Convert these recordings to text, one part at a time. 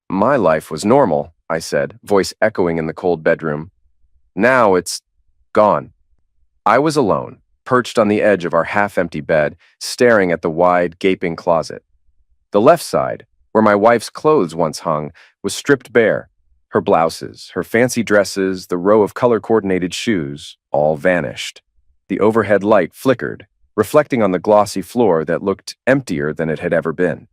My life was normal, I said, voice echoing in the cold bedroom. Now it's gone. I was alone, perched on the edge of our half-empty bed, staring at the wide, gaping closet. The left side, where my wife's clothes once hung, was stripped bare. Her blouses, her fancy dresses, the row of color-coordinated shoes, all vanished. The overhead light flickered, reflecting on the glossy floor that looked emptier than it had ever been.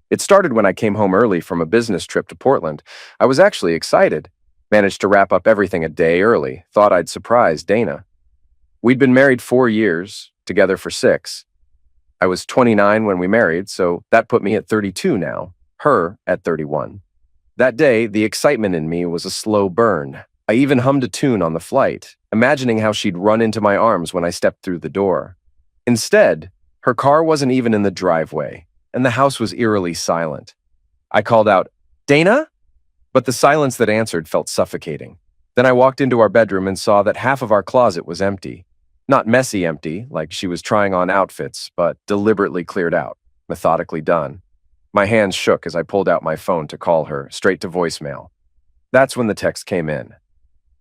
It started when I came home early from a business trip to Portland. I was actually excited. Managed to wrap up everything a day early, thought I'd surprise Dana. We'd been married 4 years, together for 6. I was 29 when we married, so that put me at 32 now, her at 31. That day, the excitement in me was a slow burn. I even hummed a tune on the flight, imagining how she'd run into my arms when I stepped through the door. Instead, her car wasn't even in the driveway, and the house was eerily silent. I called out, "Dana?" But the silence that answered felt suffocating. Then I walked into our bedroom and saw that half of our closet was empty. Not messy empty, like she was trying on outfits, but deliberately cleared out, methodically done. My hands shook as I pulled out my phone to call her, straight to voicemail. That's when the text came in.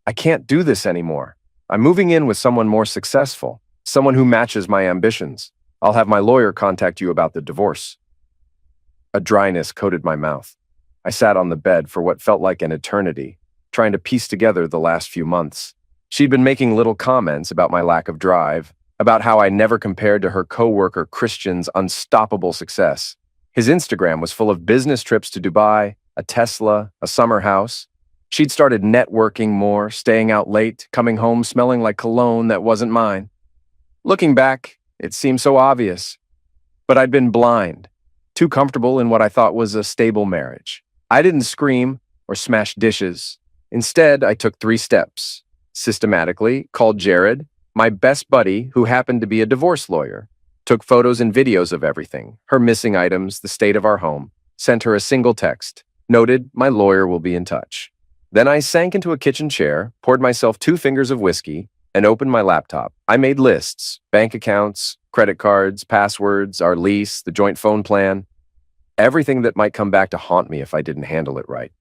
"I can't do this anymore. I'm moving in with someone more successful, someone who matches my ambitions. I'll have my lawyer contact you about the divorce." A dryness coated my mouth. I sat on the bed for what felt like an eternity, trying to piece together the last few months. She'd been making little comments about my lack of drive, about how I never compared to her coworker Christian's unstoppable success. His Instagram was full of business trips to Dubai, a Tesla, a summer house. She'd started networking more, staying out late, coming home smelling like cologne that wasn't mine. Looking back, it seemed so obvious. But I'd been blind, too comfortable in what I thought was a stable marriage. I didn't scream or smash dishes. Instead, I took 3 steps. Systematically, called Jared, my best buddy who happened to be a divorce lawyer, took photos and videos of everything, her missing items, the state of our home, sent her a single text, noted, "My lawyer will be in touch." Then I sank into a kitchen chair, poured myself 2 fingers of whiskey, and opened my laptop. I made lists, bank accounts, credit cards, passwords, our lease, the joint phone plan, everything that might come back to haunt me if I didn't handle it right.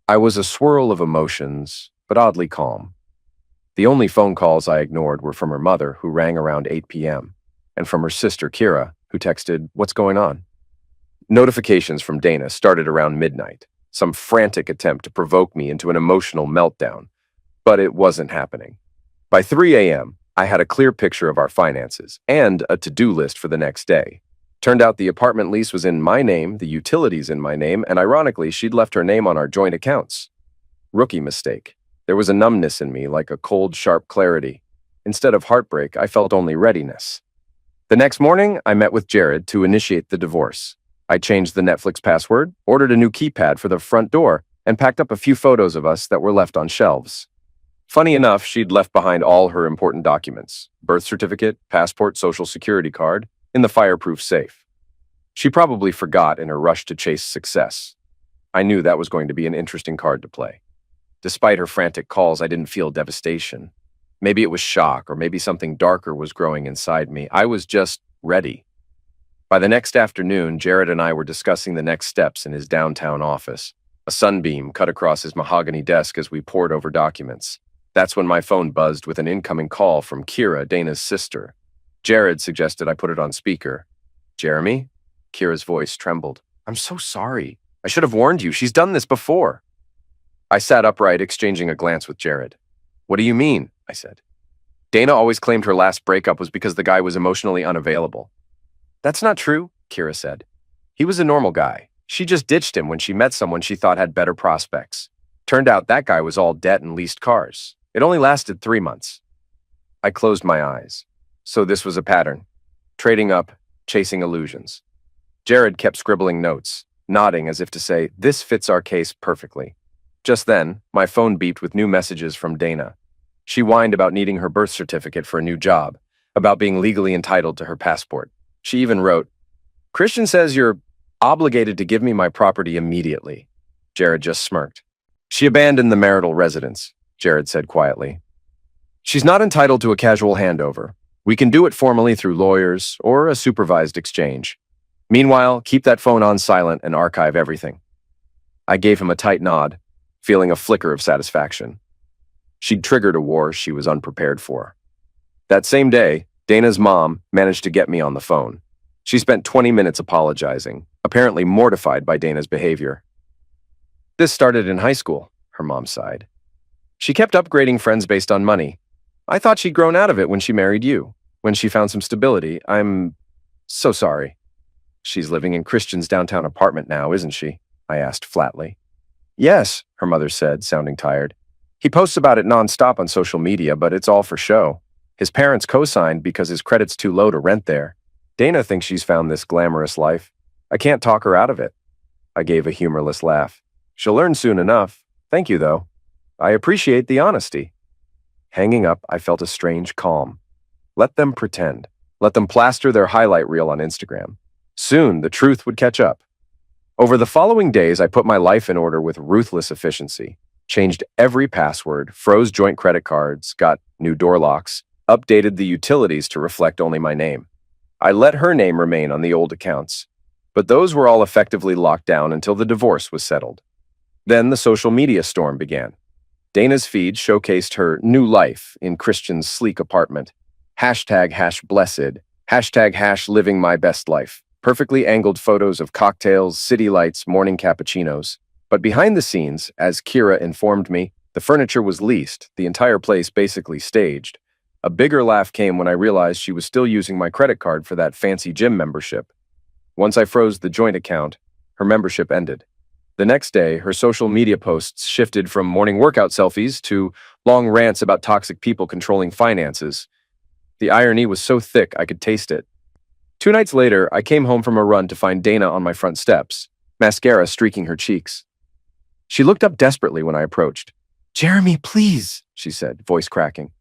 I was a swirl of emotions, but oddly calm. The only phone calls I ignored were from her mother, who rang around 8 p.m., and from her sister, Kira, who texted, "What's going on?" Notifications from Dana started around midnight, some frantic attempt to provoke me into an emotional meltdown, but it wasn't happening. By 3 a.m., I had a clear picture of our finances and a to-do list for the next day. Turned out the apartment lease was in my name, the utilities in my name, and ironically, she'd left her name on our joint accounts. Rookie mistake. There was a numbness in me, like a cold, sharp clarity. Instead of heartbreak, I felt only readiness. The next morning, I met with Jared to initiate the divorce. I changed the Netflix password, ordered a new keypad for the front door, and packed up a few photos of us that were left on shelves. Funny enough, she'd left behind all her important documents, birth certificate, passport, social security card, in the fireproof safe. She probably forgot in her rush to chase success. I knew that was going to be an interesting card to play. Despite her frantic calls, I didn't feel devastation. Maybe it was shock, or maybe something darker was growing inside me. I was just ready. By the next afternoon, Jared and I were discussing the next steps in his downtown office. A sunbeam cut across his mahogany desk as we pored over documents. That's when my phone buzzed with an incoming call from Kira, Dana's sister. Jared suggested I put it on speaker. "Jeremy?" Kira's voice trembled. "I'm so sorry. I should have warned you. She's done this before." I sat upright, exchanging a glance with Jared. "What do you mean?" I said. "Dana always claimed her last breakup was because the guy was emotionally unavailable." "That's not true," Kira said. "He was a normal guy. She just ditched him when she met someone she thought had better prospects. Turned out that guy was all debt and leased cars. It only lasted 3 months." I closed my eyes. So this was a pattern. Trading up, chasing illusions. Jared kept scribbling notes, nodding as if to say, "This fits our case perfectly." Just then, my phone beeped with new messages from Dana. She whined about needing her birth certificate for a new job, about being legally entitled to her passport. She even wrote, "Christian says you're obligated to give me my property immediately." Jared just smirked. "She abandoned the marital residence," Jared said quietly. "She's not entitled to a casual handover. We can do it formally through lawyers or a supervised exchange. Meanwhile, keep that phone on silent and archive everything." I gave him a tight nod, feeling a flicker of satisfaction. She'd triggered a war she was unprepared for. That same day, Dana's mom managed to get me on the phone. She spent 20 minutes apologizing, apparently mortified by Dana's behavior. This started in high school, her mom sighed. She kept upgrading friends based on money. I thought she'd grown out of it when she married you. When she found some stability, I'm so sorry. She's living in Christian's downtown apartment now, isn't she? I asked flatly. Yes, her mother said, sounding tired. He posts about it nonstop on social media, but it's all for show. His parents co-signed because his credit's too low to rent there. Dana thinks she's found this glamorous life. I can't talk her out of it. I gave a humorless laugh. She'll learn soon enough. Thank you, though. I appreciate the honesty. Hanging up, I felt a strange calm. Let them pretend. Let them plaster their highlight reel on Instagram. Soon, the truth would catch up. Over the following days, I put my life in order with ruthless efficiency. Changed every password, froze joint credit cards, got new door locks, updated the utilities to reflect only my name. I let her name remain on the old accounts, but those were all effectively locked down until the divorce was settled. Then the social media storm began. Dana's feed showcased her new life in Christian's sleek apartment. #blessed, #living my best life. Perfectly angled photos of cocktails, city lights, morning cappuccinos. But behind the scenes, as Kira informed me, the furniture was leased, the entire place basically staged. A bigger laugh came when I realized she was still using my credit card for that fancy gym membership. Once I froze the joint account, her membership ended. The next day, her social media posts shifted from morning workout selfies to long rants about toxic people controlling finances. The irony was so thick I could taste it. 2 nights later, I came home from a run to find Dana on my front steps, mascara streaking her cheeks. She looked up desperately when I approached. "Jeremy, please," she said, voice cracking.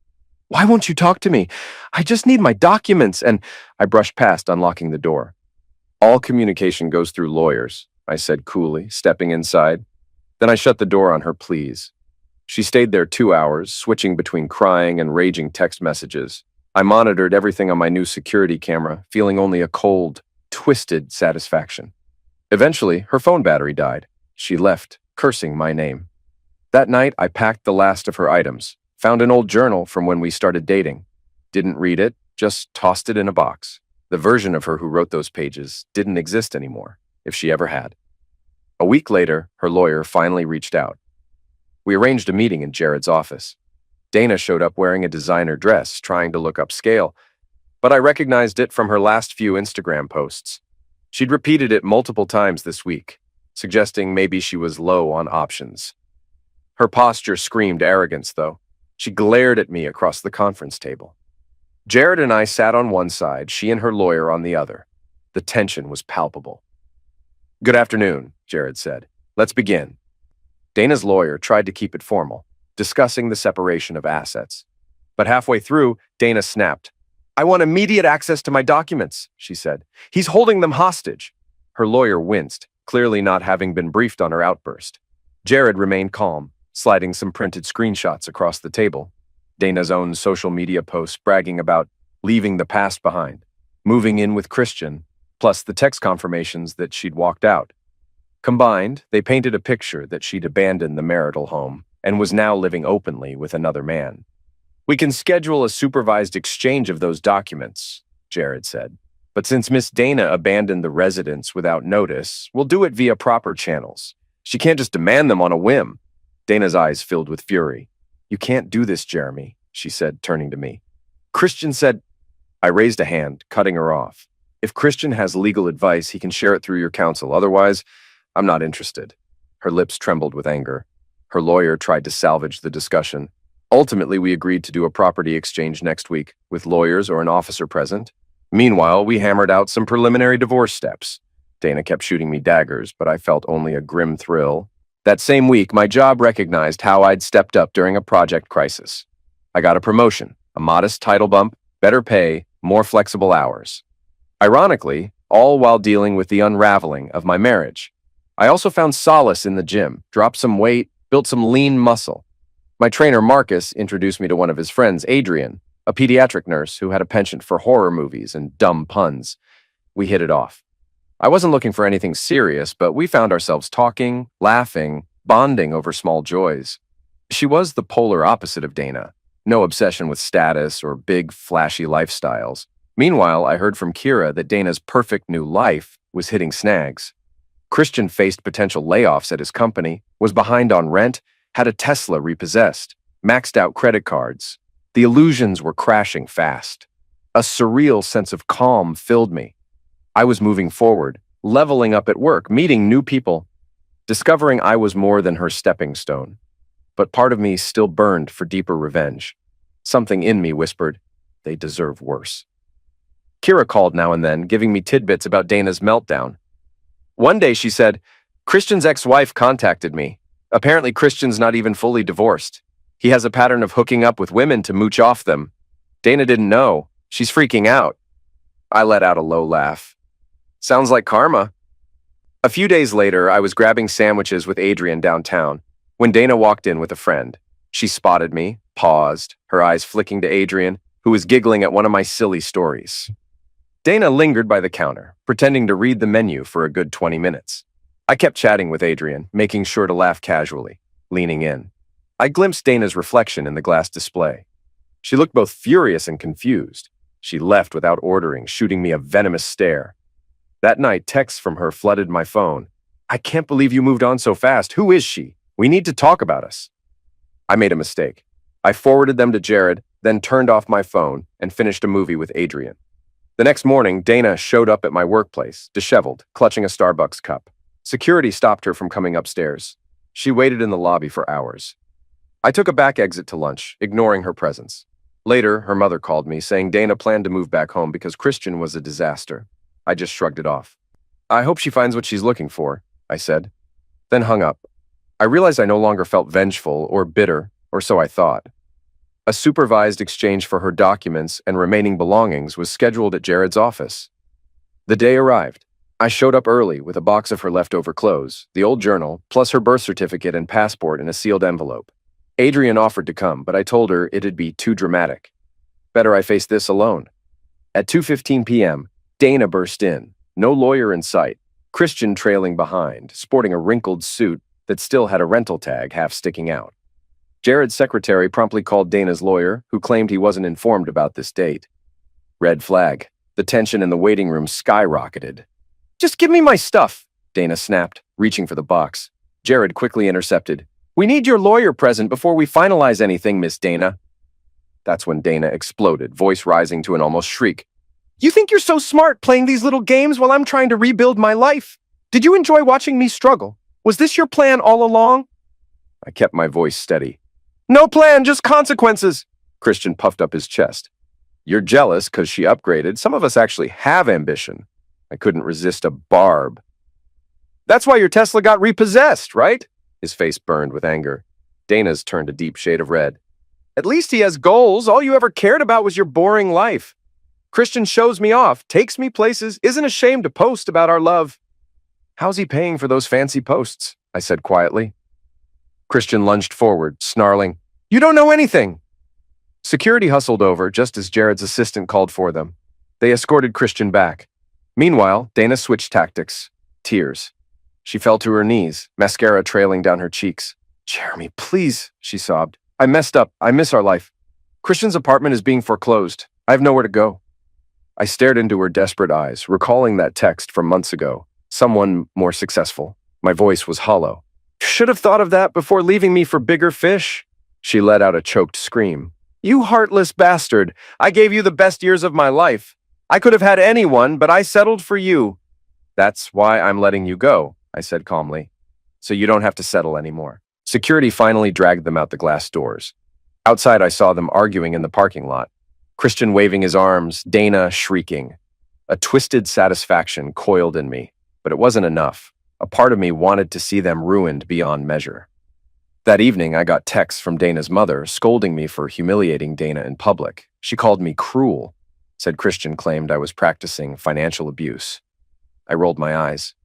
"Why won't you talk to me? I just need my documents," and I brushed past, unlocking the door. "All communication goes through lawyers," I said coolly, stepping inside. Then I shut the door on her pleas. She stayed there 2 hours, switching between crying and raging text messages. I monitored everything on my new security camera, feeling only a cold, twisted satisfaction. Eventually, her phone battery died. She left, cursing my name. That night, I packed the last of her items, found an old journal from when we started dating. Didn't read it, just tossed it in a box. The version of her who wrote those pages didn't exist anymore, if she ever had. A week later, her lawyer finally reached out. We arranged a meeting in Jared's office. Dana showed up wearing a designer dress, trying to look upscale, but I recognized it from her last few Instagram posts. She'd repeated it multiple times this week, suggesting maybe she was low on options. Her posture screamed arrogance, though. She glared at me across the conference table. Jared and I sat on one side, she and her lawyer on the other. The tension was palpable. "Good afternoon," Jared said. "Let's begin." Dana's lawyer tried to keep it formal, discussing the separation of assets. But halfway through, Dana snapped. "I want immediate access to my documents," she said. "He's holding them hostage." Her lawyer winced, clearly not having been briefed on her outburst. Jared remained calm, sliding some printed screenshots across the table. Dana's own social media posts bragging about leaving the past behind, moving in with Christian, plus the text confirmations that she'd walked out. Combined, they painted a picture that she'd abandoned the marital home and was now living openly with another man. "We can schedule a supervised exchange of those documents," Jared said. "But since Miss Dana abandoned the residence without notice, we'll do it via proper channels. She can't just demand them on a whim." Dana's eyes filled with fury. "You can't do this, Jeremy," she said, turning to me. "Christian said—" I raised a hand, cutting her off. "If Christian has legal advice, he can share it through your counsel. Otherwise, I'm not interested." Her lips trembled with anger. Her lawyer tried to salvage the discussion. Ultimately, we agreed to do a property exchange next week, with lawyers or an officer present. Meanwhile, we hammered out some preliminary divorce steps. Dana kept shooting me daggers, but I felt only a grim thrill. That same week, my job recognized how I'd stepped up during a project crisis. I got a promotion, a modest title bump, better pay, more flexible hours. Ironically, all while dealing with the unraveling of my marriage. I also found solace in the gym, dropped some weight, built some lean muscle. My trainer, Marcus, introduced me to one of his friends, Adrian, a pediatric nurse who had a penchant for horror movies and dumb puns. We hit it off. I wasn't looking for anything serious, but we found ourselves talking, laughing, bonding over small joys. She was the polar opposite of Dana. No obsession with status or big, flashy lifestyles. Meanwhile, I heard from Kira that Dana's perfect new life was hitting snags. Christian faced potential layoffs at his company, was behind on rent, had a Tesla repossessed, maxed out credit cards. The illusions were crashing fast. A surreal sense of calm filled me. I was moving forward, leveling up at work, meeting new people, discovering I was more than her stepping stone. But part of me still burned for deeper revenge. Something in me whispered, they deserve worse. Kira called now and then, giving me tidbits about Dana's meltdown. One day she said, Christian's ex-wife contacted me. Apparently Christian's not even fully divorced. He has a pattern of hooking up with women to mooch off them. Dana didn't know. She's freaking out. I let out a low laugh. Sounds like karma. A few days later, I was grabbing sandwiches with Adrian downtown when Dana walked in with a friend. She spotted me, paused, her eyes flicking to Adrian, who was giggling at one of my silly stories. Dana lingered by the counter, pretending to read the menu for a good 20 minutes. I kept chatting with Adrian, making sure to laugh casually, leaning in. I glimpsed Dana's reflection in the glass display. She looked both furious and confused. She left without ordering, shooting me a venomous stare. That night, texts from her flooded my phone. I can't believe you moved on so fast. Who is she? We need to talk about us. I made a mistake. I forwarded them to Jared, then turned off my phone and finished a movie with Adrian. The next morning, Dana showed up at my workplace, disheveled, clutching a Starbucks cup. Security stopped her from coming upstairs. She waited in the lobby for hours. I took a back exit to lunch, ignoring her presence. Later, her mother called me, saying Dana planned to move back home because Christian was a disaster. I just shrugged it off. I hope she finds what she's looking for, I said, then hung up. I realized I no longer felt vengeful or bitter, or so I thought. A supervised exchange for her documents and remaining belongings was scheduled at Jared's office. The day arrived. I showed up early with a box of her leftover clothes, the old journal, plus her birth certificate and passport in a sealed envelope. Adrian offered to come, but I told her it'd be too dramatic. Better I face this alone. At 2:15 p.m., Dana burst in, no lawyer in sight, Christian trailing behind, sporting a wrinkled suit that still had a rental tag half sticking out. Jared's secretary promptly called Dana's lawyer, who claimed he wasn't informed about this date. Red flag. The tension in the waiting room skyrocketed. Just give me my stuff, Dana snapped, reaching for the box. Jared quickly intercepted. We need your lawyer present before we finalize anything, Miss Dana. That's when Dana exploded, voice rising to an almost shriek. You think you're so smart playing these little games while I'm trying to rebuild my life? Did you enjoy watching me struggle? Was this your plan all along? I kept my voice steady. No plan, just consequences. Christian puffed up his chest. You're jealous because she upgraded. Some of us actually have ambition. I couldn't resist a barb. That's why your Tesla got repossessed, right? His face burned with anger. Dana's turned a deep shade of red. At least he has goals. All you ever cared about was your boring life. Christian shows me off, takes me places, isn't ashamed to post about our love. How's he paying for those fancy posts? I said quietly. Christian lunged forward, snarling, You don't know anything. Security hustled over just as Jared's assistant called for them. They escorted Christian back. Meanwhile, Dana switched tactics. Tears. She fell to her knees, mascara trailing down her cheeks. Jeremy, please, she sobbed. I messed up. I miss our life. Christian's apartment is being foreclosed. I have nowhere to go. I stared into her desperate eyes, recalling that text from months ago. Someone more successful. My voice was hollow. Should have thought of that before leaving me for bigger fish. She let out a choked scream. You heartless bastard. I gave you the best years of my life. I could have had anyone, but I settled for you. That's why I'm letting you go, I said calmly. So you don't have to settle anymore. Security finally dragged them out the glass doors. Outside, I saw them arguing in the parking lot. Christian waving his arms, Dana shrieking. A twisted satisfaction coiled in me, but it wasn't enough. A part of me wanted to see them ruined beyond measure. That evening, I got texts from Dana's mother scolding me for humiliating Dana in public. She called me cruel, said Christian claimed I was practicing financial abuse. I rolled my eyes.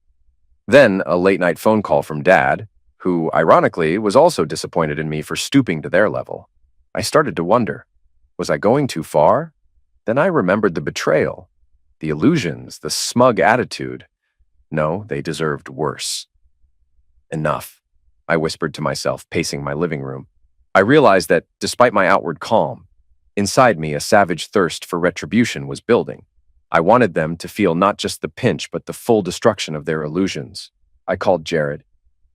Then, a late-night phone call from Dad, who, ironically, was also disappointed in me for stooping to their level. I started to wonder, was I going too far? Then I remembered the betrayal, the illusions, the smug attitude. No, they deserved worse. Enough, I whispered to myself, pacing my living room. I realized that, despite my outward calm, inside me a savage thirst for retribution was building. I wanted them to feel not just the pinch, but the full destruction of their illusions. I called Jared.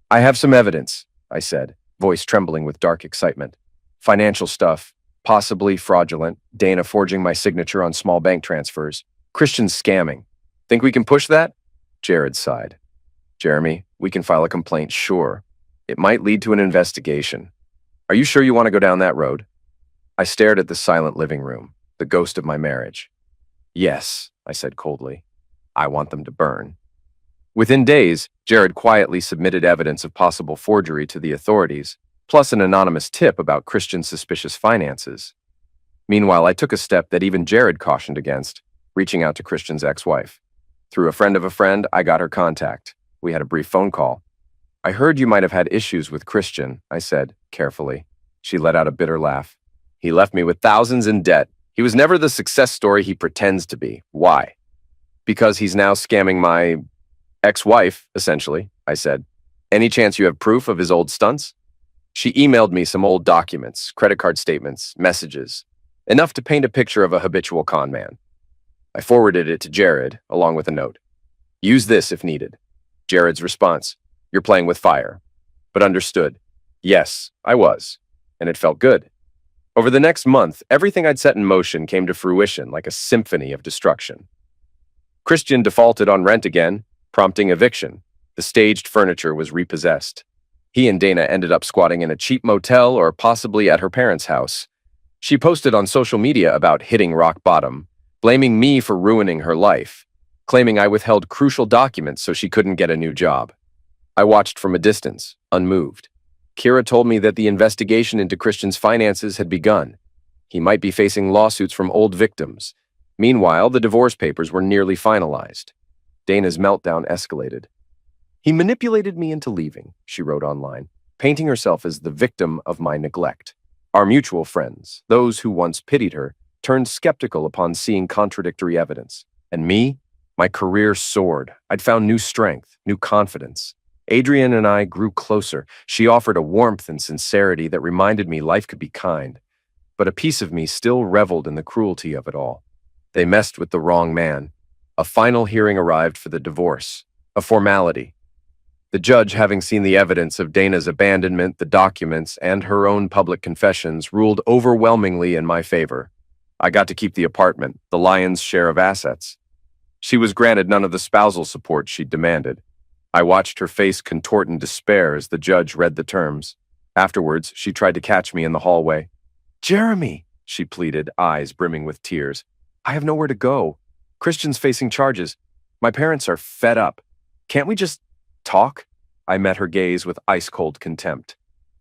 I have some evidence, I said, voice trembling with dark excitement. Financial stuff, possibly fraudulent, Dana forging my signature on small bank transfers, Christians scamming. Think we can push that? Jared sighed. Jeremy, we can file a complaint, sure. It might lead to an investigation. Are you sure you want to go down that road? I stared at the silent living room, the ghost of my marriage. Yes, I said coldly. I want them to burn. Within days, Jared quietly submitted evidence of possible forgery to the authorities, plus an anonymous tip about Christian's suspicious finances. Meanwhile, I took a step that even Jared cautioned against, reaching out to Christian's ex-wife. Through a friend of a friend, I got her contact. We had a brief phone call. I heard you might have had issues with Christian, I said, carefully. She let out a bitter laugh. He left me with thousands in debt. He was never the success story he pretends to be. Why? Because he's now scamming my ex-wife, essentially, I said. Any chance you have proof of his old stunts? She emailed me some old documents, credit card statements, messages, enough to paint a picture of a habitual con man. I forwarded it to Jared, along with a note. Use this if needed. Jared's response, you're playing with fire. But understood. Yes, I was. And it felt good. Over the next month, everything I'd set in motion came to fruition like a symphony of destruction. Christian defaulted on rent again, prompting eviction. The staged furniture was repossessed. He and Dana ended up squatting in a cheap motel or possibly at her parents' house. She posted on social media about hitting rock bottom, blaming me for ruining her life, claiming I withheld crucial documents so she couldn't get a new job. I watched from a distance, unmoved. Kira told me that the investigation into Christian's finances had begun. He might be facing lawsuits from old victims. Meanwhile, the divorce papers were nearly finalized. Dana's meltdown escalated. He manipulated me into leaving, she wrote online, painting herself as the victim of my neglect. Our mutual friends, those who once pitied her, turned skeptical upon seeing contradictory evidence. And me? My career soared. I'd found new strength, new confidence. Adrian and I grew closer. She offered a warmth and sincerity that reminded me life could be kind. But a piece of me still reveled in the cruelty of it all. They messed with the wrong man. A final hearing arrived for the divorce. A formality. The judge, having seen the evidence of Dana's abandonment, the documents, and her own public confessions, ruled overwhelmingly in my favor. I got to keep the apartment, the lion's share of assets. She was granted none of the spousal support she'd demanded. I watched her face contort in despair as the judge read the terms. Afterwards, she tried to catch me in the hallway. Jeremy, she pleaded, eyes brimming with tears. I have nowhere to go. Christian's facing charges. My parents are fed up. Can't we just talk? I met her gaze with ice-cold contempt.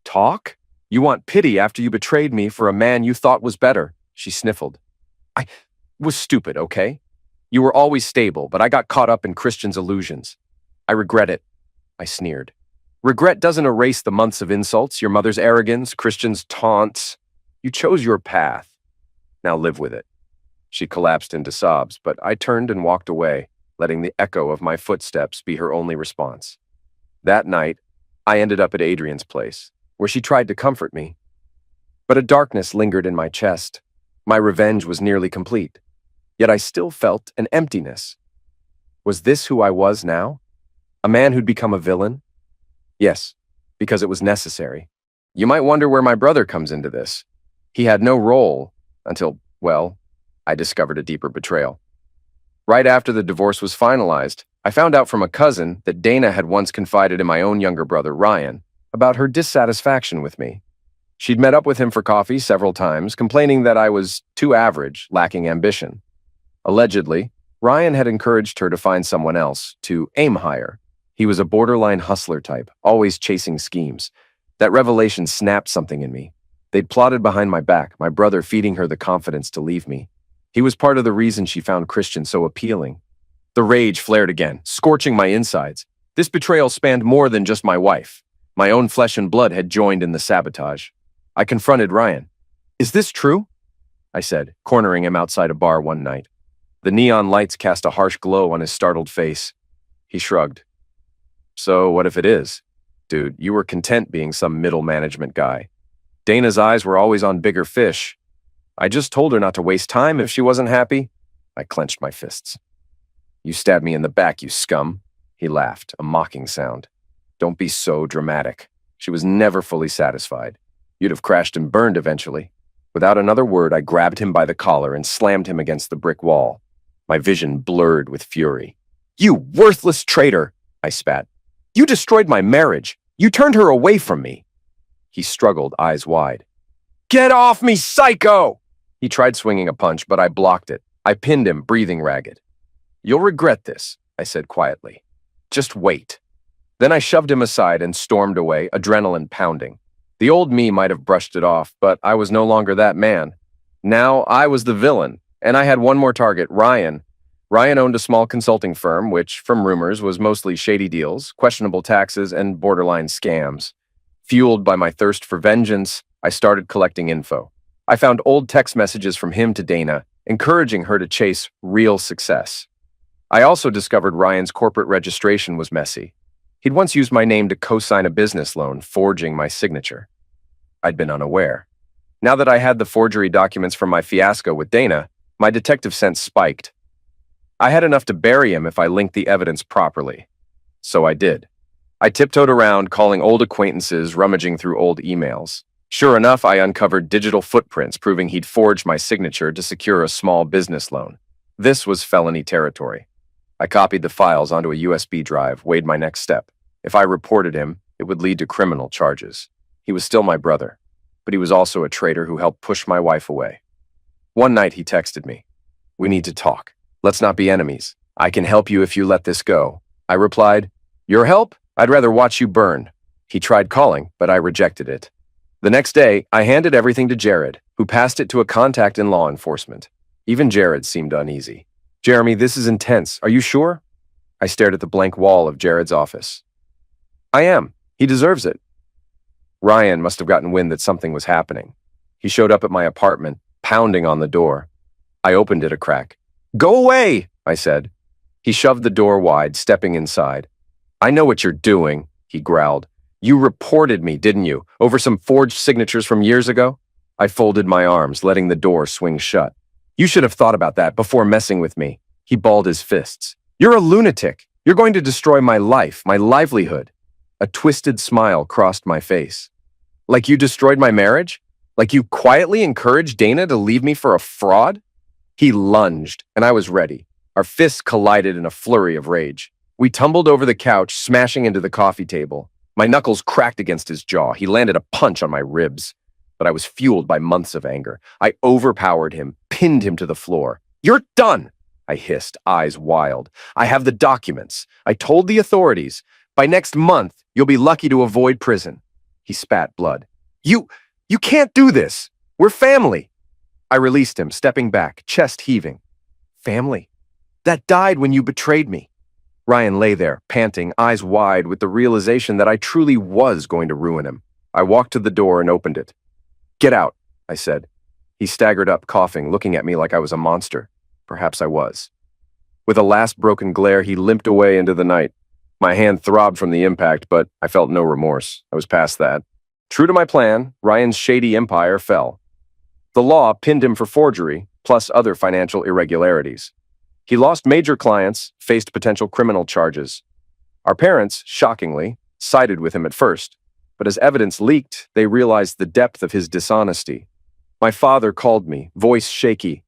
Talk? You want pity after you betrayed me for a man you thought was better, she sniffled. I was stupid, okay? You were always stable, but I got caught up in Christian's illusions. I regret it, I sneered. Regret doesn't erase the months of insults, your mother's arrogance, Christian's taunts. You chose your path. Now live with it. She collapsed into sobs, but I turned and walked away, letting the echo of my footsteps be her only response. That night, I ended up at Adrian's place, where she tried to comfort me. But a darkness lingered in my chest. My revenge was nearly complete. Yet I still felt an emptiness. Was this who I was now? A man who'd become a villain? Yes, because it was necessary. You might wonder where my brother comes into this. He had no role until, well, I discovered a deeper betrayal. Right after the divorce was finalized, I found out from a cousin that Dana had once confided in my own younger brother, Ryan, about her dissatisfaction with me. She'd met up with him for coffee several times, complaining that I was too average, lacking ambition. Allegedly, Ryan had encouraged her to find someone else, to aim higher. He was a borderline hustler type, always chasing schemes. That revelation snapped something in me. They'd plotted behind my back, my brother feeding her the confidence to leave me. He was part of the reason she found Christian so appealing. The rage flared again, scorching my insides. This betrayal spanned more than just my wife. My own flesh and blood had joined in the sabotage. I confronted Ryan. Is this true? I said, cornering him outside a bar one night. The neon lights cast a harsh glow on his startled face. He shrugged. So what if it is? Dude, you were content being some middle management guy. Dana's eyes were always on bigger fish. I just told her not to waste time if she wasn't happy. I clenched my fists. You stabbed me in the back, you scum. He laughed, a mocking sound. Don't be so dramatic. She was never fully satisfied. You'd have crashed and burned eventually. Without another word, I grabbed him by the collar and slammed him against the brick wall. My vision blurred with fury. You worthless traitor, I spat. You destroyed my marriage. You turned her away from me. He struggled, eyes wide. Get off me, psycho! He tried swinging a punch, but I blocked it. I pinned him, breathing ragged. You'll regret this, I said quietly. Just wait. Then I shoved him aside and stormed away, adrenaline pounding. The old me might have brushed it off, but I was no longer that man. Now I was the villain, and I had one more target, Ryan. Ryan owned a small consulting firm, which, from rumors, was mostly shady deals, questionable taxes, and borderline scams. Fueled by my thirst for vengeance, I started collecting info. I found old text messages from him to Dana, encouraging her to chase real success. I also discovered Ryan's corporate registration was messy. He'd once used my name to co-sign a business loan, forging my signature. I'd been unaware. Now that I had the forgery documents from my fiasco with Dana, my detective sense spiked. I had enough to bury him if I linked the evidence properly. So I did. I tiptoed around, calling old acquaintances, rummaging through old emails. Sure enough, I uncovered digital footprints proving he'd forged my signature to secure a small business loan. This was felony territory. I copied the files onto a USB drive, weighed my next step. If I reported him, it would lead to criminal charges. He was still my brother, but he was also a traitor who helped push my wife away. One night he texted me. We need to talk. Let's not be enemies. I can help you if you let this go. I replied, your help? I'd rather watch you burn. He tried calling, but I rejected it. The next day, I handed everything to Jared, who passed it to a contact in law enforcement. Even Jared seemed uneasy. Jeremy, this is intense. Are you sure? I stared at the blank wall of Jared's office. I am. He deserves it. Ryan must have gotten wind that something was happening. He showed up at my apartment, pounding on the door. I opened it a crack. Go away, I said. He shoved the door wide, stepping inside. I know what you're doing, he growled. You reported me, didn't you, over some forged signatures from years ago? I folded my arms, letting the door swing shut. You should have thought about that before messing with me. He balled his fists. You're a lunatic. You're going to destroy my life, my livelihood. A twisted smile crossed my face. Like you destroyed my marriage? Like you quietly encouraged Dana to leave me for a fraud? He lunged, and I was ready. Our fists collided in a flurry of rage. We tumbled over the couch, smashing into the coffee table. My knuckles cracked against his jaw. He landed a punch on my ribs. But I was fueled by months of anger. I overpowered him, pinned him to the floor. You're done, I hissed, eyes wild. I have the documents. I told the authorities. By next month, you'll be lucky to avoid prison. He spat blood. You can't do this. We're family. I released him, stepping back, chest heaving. Family? That died when you betrayed me. Ryan lay there, panting, eyes wide with the realization that I truly was going to ruin him. I walked to the door and opened it. Get out, I said. He staggered up, coughing, looking at me like I was a monster. Perhaps I was. With a last broken glare, he limped away into the night. My hand throbbed from the impact, but I felt no remorse. I was past that. True to my plan, Ryan's shady empire fell. The law pinned him for forgery, plus other financial irregularities. He lost major clients, faced potential criminal charges. Our parents, shockingly, sided with him at first, but as evidence leaked, they realized the depth of his dishonesty. My father called me, voice shaky.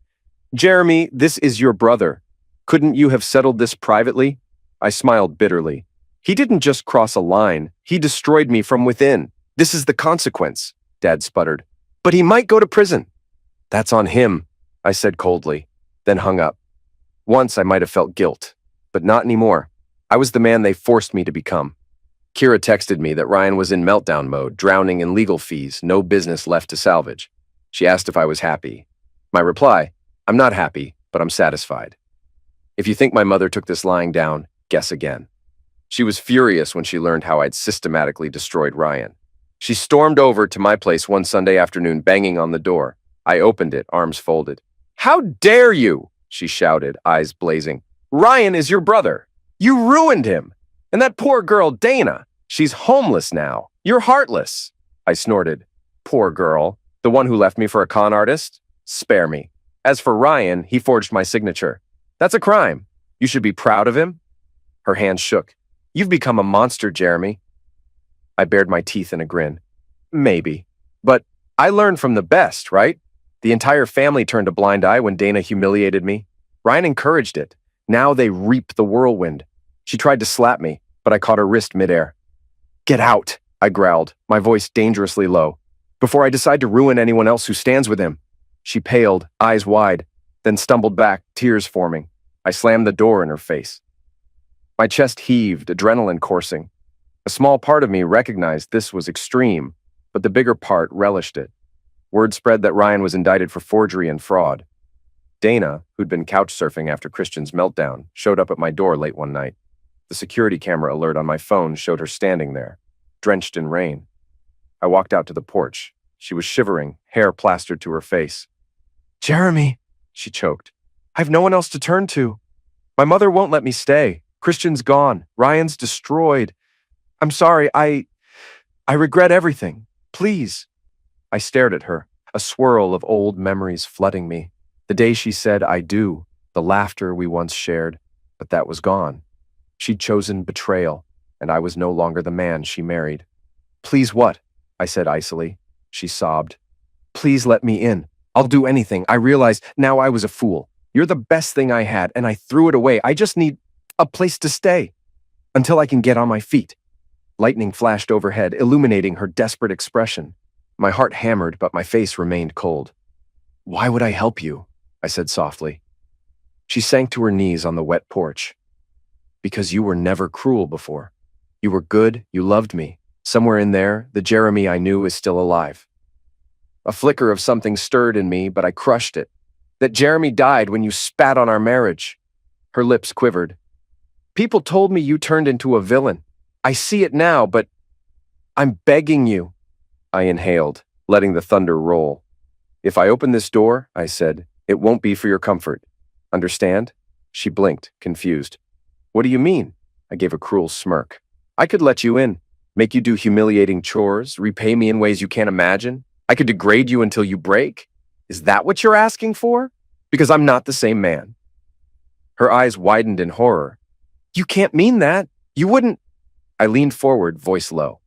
Jeremy, this is your brother. Couldn't you have settled this privately? I smiled bitterly. He didn't just cross a line, he destroyed me from within. This is the consequence, Dad sputtered. But he might go to prison. That's on him, I said coldly, then hung up. Once I might have felt guilt, but not anymore. I was the man they forced me to become. Kira texted me that Ryan was in meltdown mode, drowning in legal fees, no business left to salvage. She asked if I was happy. My reply, I'm not happy, but I'm satisfied. If you think my mother took this lying down, guess again. She was furious when she learned how I'd systematically destroyed Ryan. She stormed over to my place one Sunday afternoon, banging on the door. I opened it, arms folded. How dare you? She shouted, eyes blazing. Ryan is your brother. You ruined him! And that poor girl, Dana, she's homeless now. You're heartless!" I snorted. "Poor girl. The one who left me for a con artist? Spare me. As for Ryan, he forged my signature. That's a crime. You should be proud of him." Her hands shook. "You've become a monster, Jeremy." I bared my teeth in a grin. "Maybe. But I learned from the best, right? The entire family turned a blind eye when Dana humiliated me. Ryan encouraged it. Now they reap the whirlwind." She tried to slap me, but I caught her wrist midair. "Get out," I growled, my voice dangerously low, "before I decide to ruin anyone else who stands with him." She paled, eyes wide, then stumbled back, tears forming. I slammed the door in her face. My chest heaved, adrenaline coursing. A small part of me recognized this was extreme, but the bigger part relished it. Word spread that Ryan was indicted for forgery and fraud. Dana, who'd been couch surfing after Christian's meltdown, showed up at my door late one night. The security camera alert on my phone showed her standing there, drenched in rain. I walked out to the porch. She was shivering, hair plastered to her face. "Jeremy," she choked. "I've no one else to turn to. My mother won't let me stay. Christian's gone. Ryan's destroyed. I'm sorry. I regret everything. Please." I stared at her, a swirl of old memories flooding me. The day she said "I do," the laughter we once shared, but that was gone. She'd chosen betrayal, and I was no longer the man she married. "Please what?" I said icily. She sobbed. "Please let me in. I'll do anything. I realize now I was a fool. You're the best thing I had, and I threw it away. I just need a place to stay until I can get on my feet." Lightning flashed overhead, illuminating her desperate expression. My heart hammered, but my face remained cold. "Why would I help you?" I said softly. She sank to her knees on the wet porch. "Because you were never cruel before. You were good, you loved me. Somewhere in there, the Jeremy I knew is still alive." A flicker of something stirred in me, but I crushed it. "That Jeremy died when you spat on our marriage." Her lips quivered. "People told me you turned into a villain. I see it now, but I'm begging you." I inhaled, letting the thunder roll. "If I open this door," I said, "it won't be for your comfort. Understand?" She blinked, confused. "What do you mean?" I gave a cruel smirk. "I could let you in, make you do humiliating chores, repay me in ways you can't imagine. I could degrade you until you break. Is that what you're asking for? Because I'm not the same man." Her eyes widened in horror. "You can't mean that. You wouldn't." I leaned forward, voice low.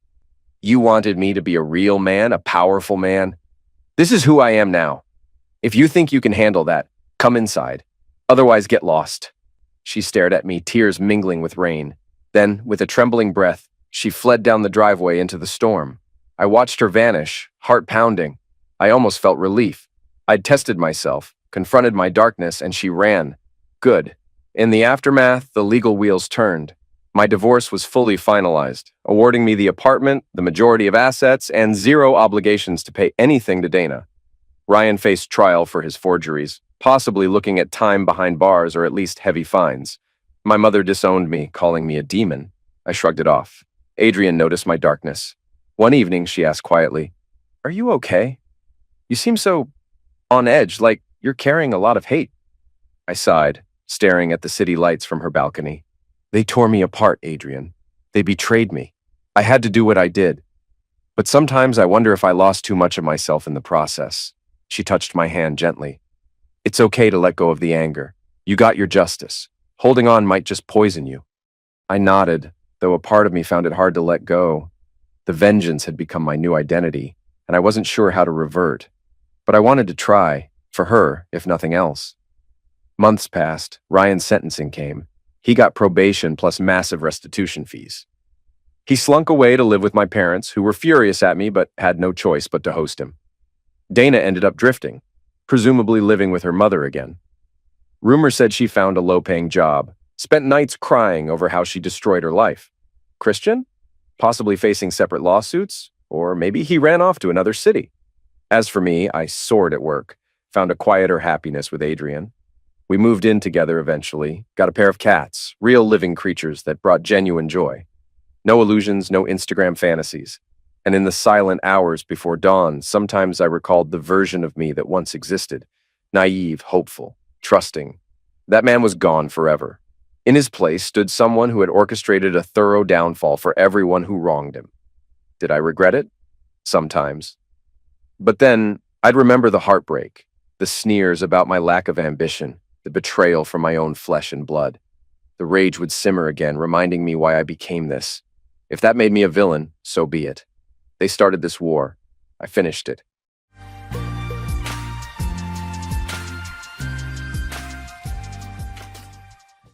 "You wanted me to be a real man, a powerful man. This is who I am now. If you think you can handle that, come inside. Otherwise, get lost." She stared at me, tears mingling with rain. Then, with a trembling breath, she fled down the driveway into the storm. I watched her vanish, heart pounding. I almost felt relief. I'd tested myself, confronted my darkness, and she ran. Good. In the aftermath, the legal wheels turned. My divorce was fully finalized, awarding me the apartment, the majority of assets, and zero obligations to pay anything to Dana. Ryan faced trial for his forgeries, possibly looking at time behind bars or at least heavy fines. My mother disowned me, calling me a demon. I shrugged it off. Adrian noticed my darkness. One evening, she asked quietly, "Are you okay? You seem so on edge, like you're carrying a lot of hate." I sighed, staring at the city lights from her balcony. "They tore me apart, Adrian. They betrayed me. I had to do what I did. But sometimes I wonder if I lost too much of myself in the process." She touched my hand gently. "It's okay to let go of the anger. You got your justice. Holding on might just poison you." I nodded, though a part of me found it hard to let go. The vengeance had become my new identity, and I wasn't sure how to revert. But I wanted to try, for her, if nothing else. Months passed. Ryan's sentencing came. He got probation plus massive restitution fees. He slunk away to live with my parents, who were furious at me but had no choice but to host him. Dana ended up drifting, presumably living with her mother again. Rumor said she found a low-paying job, spent nights crying over how she destroyed her life. Christian? Possibly facing separate lawsuits, or maybe he ran off to another city. As for me, I soared at work, found a quieter happiness with Adrian. We moved in together eventually, got a pair of cats, real living creatures that brought genuine joy. No illusions, no Instagram fantasies. And in the silent hours before dawn, sometimes I recalled the version of me that once existed. Naive, hopeful, trusting. That man was gone forever. In his place stood someone who had orchestrated a thorough downfall for everyone who wronged him. Did I regret it? Sometimes. But then I'd remember the heartbreak, the sneers about my lack of ambition, the betrayal from my own flesh and blood. The rage would simmer again, reminding me why I became this. If that made me a villain, so be it. They started this war. I finished it.